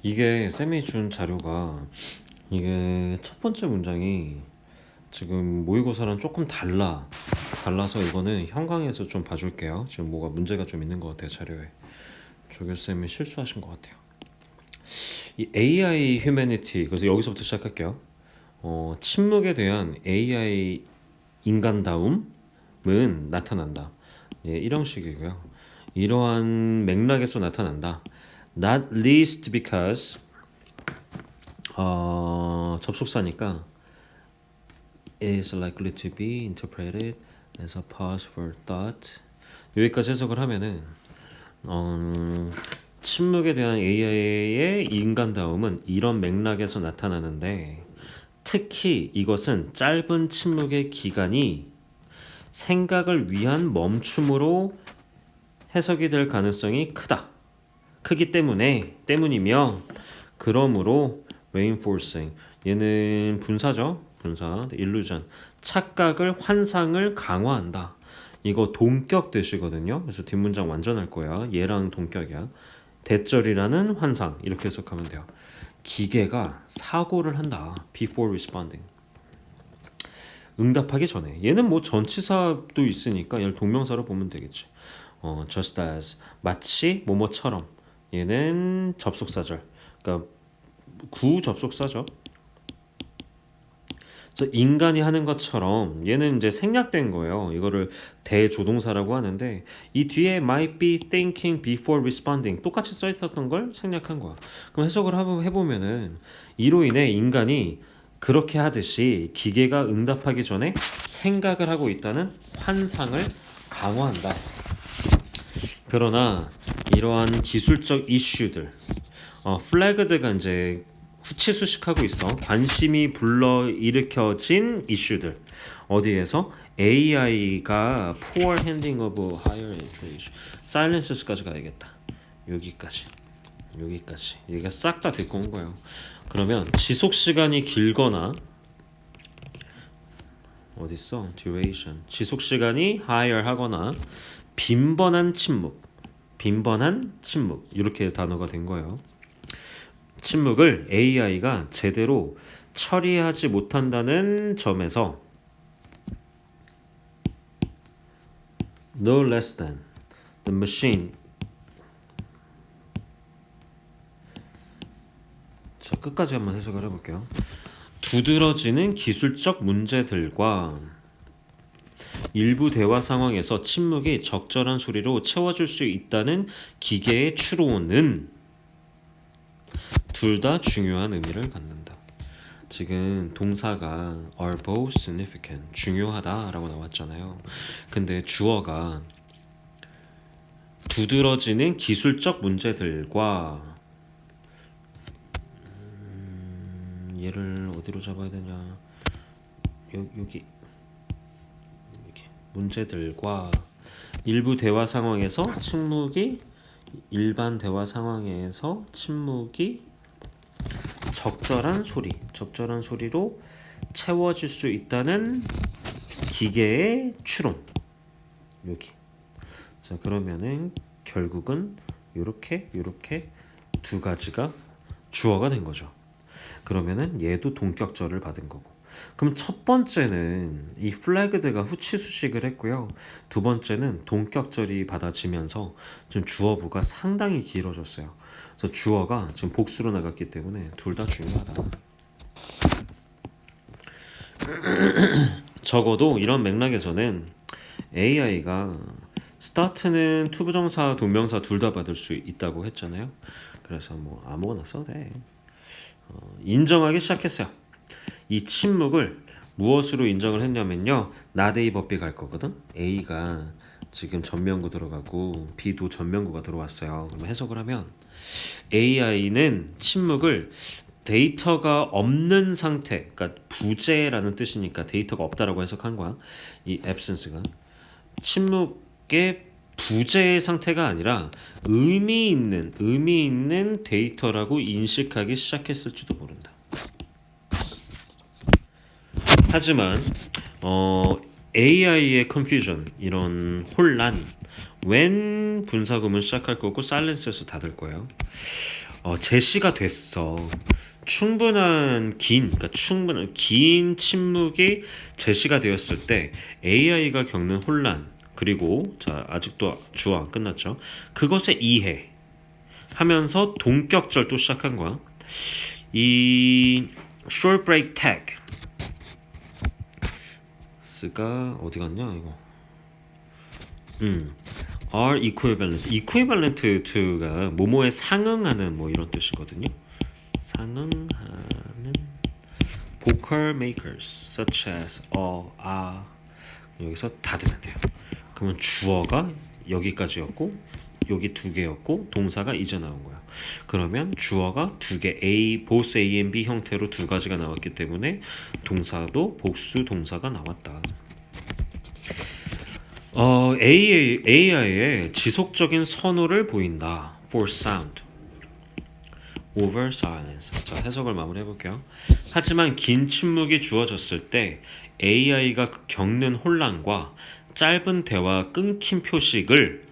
이게 쌤이 준 자료가 이게 첫 번째 문장이 지금 모의고사랑 조금 달라서 이거는 현강에서 좀 봐줄게요. 지금 뭐가 문제가 좀 있는 것 같아요. 자료에 조교쌤이 실수하신 것 같아요. 이 AI 휴머니티, 그래서 여기서부터 시작할게요. 침묵에 대한 AI 인간다움은 나타난다. 예, 이런 식이고요. 이러한 맥락에서 나타난다. Not least because 접속사니까 is likely to be interpreted as a pause for thought. 여기까지 해석을 하면은 침묵에 대한 AI의 인간다움은 이런 맥락에서 나타나는데 특히 이것은 짧은 침묵의 기간이 생각을 위한 멈춤으로 해석이 될 가능성이 크기 때문이며 그러므로 reinforcing 얘는 분사죠. 분사 illusion 착각을 환상을 강화한다. 이거 동격 대시거든요. 그래서 뒷문장 완전할 거야. 얘랑 동격이야. 대절이라는 환상 이렇게 해석하면 돼요. 기계가 사고를 한다. before responding 응답하기 전에. 얘는 뭐 전치사도 있으니까 얘를 동명사로 보면 되겠지. just as 마치 뭐뭐처럼. 얘는 접속사절. 그러니까 구접속사죠. 그래서 인간이 하는 것처럼 얘는 이제 생략된 거예요. 이거를 대조동사라고 하는데 이 뒤에 might be thinking before responding 똑같이 써있었던 걸 생략한 거야. 그럼 해석을 해보면은 이로 인해 인간이 그렇게 하듯이 기계가 응답하기 전에 생각을 하고 있다는 환상을 강화한다. 그러나 이러한 기술적 이슈들, 플래그드가 이제 후치수식하고 있어. 관심이 불러일으켜진 이슈들. 어디에서? AI가 poor handling of higher education. silences까지 가야겠다. 여기까지. 얘가 싹 다 데리고 온 거예요. 그러면 지속 시간이 길거나 어딨어? duration. 지속 시간이 higher 하거나 빈번한 침묵 이렇게 단어가 된 거예요. 침묵을 AI가 제대로 처리하지 못한다는 점에서 no less than the machine. 자, 끝까지 한번 해석을 해볼게요. 두드러지는 기술적 문제들과 일부 대화 상황에서 침묵이 적절한 소리로 채워줄 수 있다는 기계의 추론은 둘 다 중요한 의미를 갖는다. 지금 동사가 are both significant, 중요하다라고 나왔잖아요. 근데 주어가 두드러지는 기술적 문제들과 얘를 어디로 잡아야 되냐? 여기 문제들과 일부 대화 상황에서 일반 대화 상황에서 침묵이 적절한 소리로 채워질 수 있다는 기계의 추론. 여기. 자, 그러면은 결국은 요렇게 두 가지가 주어가 된 거죠. 그러면은 얘도 동격절을 받은 거고. 그럼 첫 번째는 이 플래그드가 후치수식을 했고요. 두 번째는 동격절이 받아지면서 지금 주어부가 상당히 길어졌어요. 그래서 주어가 지금 복수로 나갔기 때문에 둘 다 중요하다. 적어도 이런 맥락에서는 AI가 start는 투부정사, 동명사 둘 다 받을 수 있다고 했잖아요. 그래서 뭐 아무거나 써도 돼. 인정하기 시작했어요. 이 침묵을 무엇으로 인정을 했냐면요. not A but B 갈 거거든. A가 지금 전면구 들어가고 B도 전면구가 들어왔어요. 그럼 해석을 하면 AI는 침묵을 데이터가 없는 상태, 그러니까 부재라는 뜻이니까 데이터가 없다라고 해석한 거야. 이 absence가 침묵의 부재의 상태가 아니라 의미 있는 데이터라고 인식하기 시작했을지도 모른다. 하지만 AI의 confusion, 이런 혼란 when 분사구문 시작할 거고 silence에서 닫을 거예요. 제시가 됐어. 충분한 긴 침묵이 제시가 되었을 때 AI가 겪는 혼란 그리고 자 아직도 주어 안 끝났죠. 그것에 이해 하면서 동격절 또 시작한 거야. 이 short break tags가 어디 갔냐 이거. are equivalent to가 뭐뭐에 상응하는 뭐 이런 뜻이거든요. 상응하는 vocal makers such as 여기서 닫으면 돼요. 그러면 주어가 여기까지였고 여기 두 개였고 동사가 이제 나온 거야. 그러면 주어가 두 개 both A and B 형태로 두 가지가 나왔기 때문에 동사도 복수 동사가 나왔다. AI의 지속적인 선호를 보인다. for sound over silence. 자, 해석을 마무리해 볼게요. 하지만 긴 침묵이 주어졌을 때 AI가 겪는 혼란과 짧은 대화 끊긴 표식을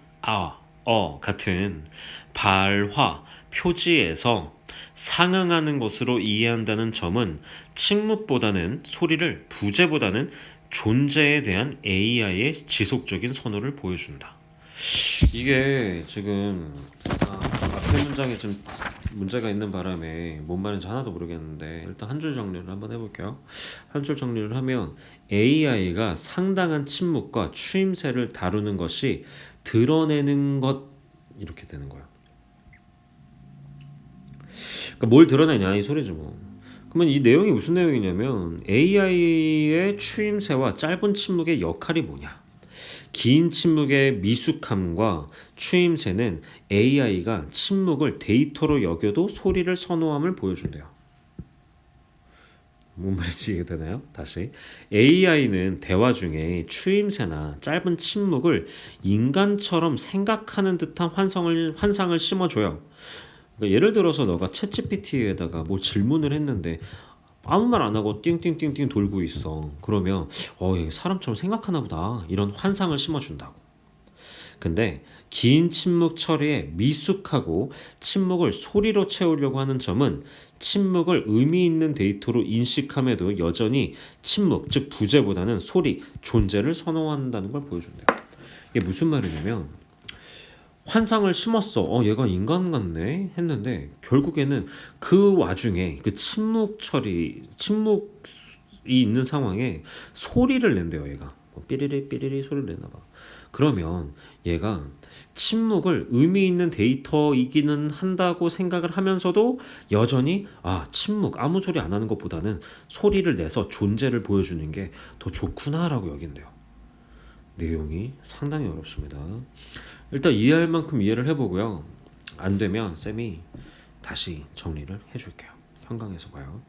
같은 발화 표지에서 상응하는 것으로 이해한다는 점은 침묵보다는 소리를 부재보다는 존재에 대한 AI의 지속적인 선호를 보여준다. 이게 지금 앞에 문장에 좀 문제가 있는 바람에 뭔 말인지 하나도 모르겠는데 일단 한 줄 정리를 한번 해볼게요. 한 줄 정리를 하면 AI가 상당한 침묵과 추임새를 다루는 것이 드러내는 것 이렇게 되는 거야. 그러니까 뭘 드러내냐 이 소리죠 뭐. 그러면 이 내용이 무슨 내용이냐면 AI의 추임새와 짧은 침묵의 역할이 뭐냐. 긴 침묵의 미숙함과 추임새는 AI가 침묵을 데이터로 여겨도 소리를 선호함을 보여준대요. 뭔 말인지 이해되나요? 다시 AI는 대화 중에 추임새나 짧은 침묵을 인간처럼 생각하는 듯한 환상을 심어줘요. 그러니까 예를 들어서 너가 챗GPT에다가 뭐 질문을 했는데 아무 말 안 하고 띵띵띵띵 돌고 있어. 그러면 얘 사람처럼 생각하나 보다. 이런 환상을 심어준다고. 근데 긴 침묵 처리에 미숙하고 침묵을 소리로 채우려고 하는 점은 침묵을 의미 있는 데이터로 인식함에도 여전히 침묵, 즉 부재보다는 소리, 존재를 선호한다는 걸 보여준대요. 이게 무슨 말이냐면 환상을 심었어. 얘가 인간 같네 했는데 결국에는 그 와중에 그 침묵이 있는 상황에 소리를 낸대요. 얘가 삐리리 삐리리 소리를 내나 봐. 그러면 얘가 침묵을 의미 있는 데이터이기는 한다고 생각을 하면서도 여전히 침묵 아무 소리 안 하는 것보다는 소리를 내서 존재를 보여주는 게 더 좋구나라고 여긴대요. 내용이 상당히 어렵습니다. 일단 이해할 만큼 이해를 해보고요. 안 되면 쌤이 다시 정리를 해줄게요. 현강에서 봐요.